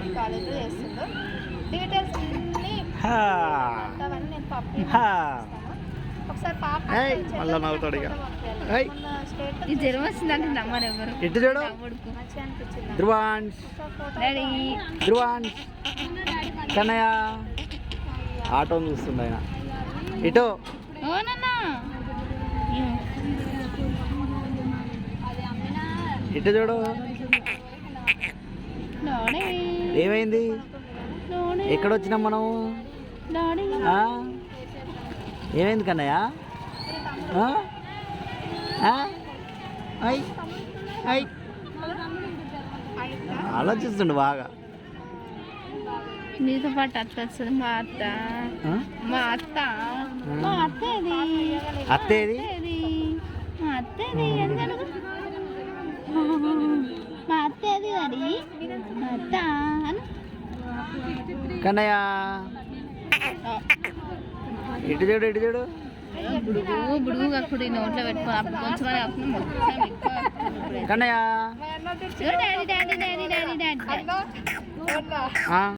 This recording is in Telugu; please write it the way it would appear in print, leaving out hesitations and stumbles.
ఈ కాలేజ్లో చేస్తుందో డీటెయిల్స్ అన్నీ అవన్నీ నేను పబ్లిక్ ఒకసారి పాప మళ్ళీ నవ్వుతాడు ఇక స్టేట్ ఈ జ్వరం వచ్చిందంటే నమ్మరు ఎవరు. ఇటు చూడు మంచిగా అనిపించింది ధ్రువాన్స్ డాడీ ధ్రువాన్స్ కన్నయ్య ఆటోని చూస్తుండ ఆయన ఇటు ఓనన్నా ఇటు చూడు డాడీ ఏమైంది డాడీ ఎక్కడ వచ్చినాం మనం డాడీ ఆ? ఏమైంది కన్నయ్య ఆ? ఆ? ఐ ఐ ఆలోచిస్తుండు బాగా నీతో పాటు అత్త వస్తుంది మా అత్త ఆ? మా అత్త మా అత్త ఇది అత్తేది ఇది మా అత్త ఇది ఎందుకు మా అత్త ఇది అది మా అత్త అని కన్నయ్య ఇటు చూడు ఇటు చూడు బుడుగు అప్పుడు నోట్లో పెట్టుకో అప్పుడు కొంచెం అప్పుడు మొత్తం ఎక్కువ Kannayya daddy daddy daddy daddy daddy daddy ఆ?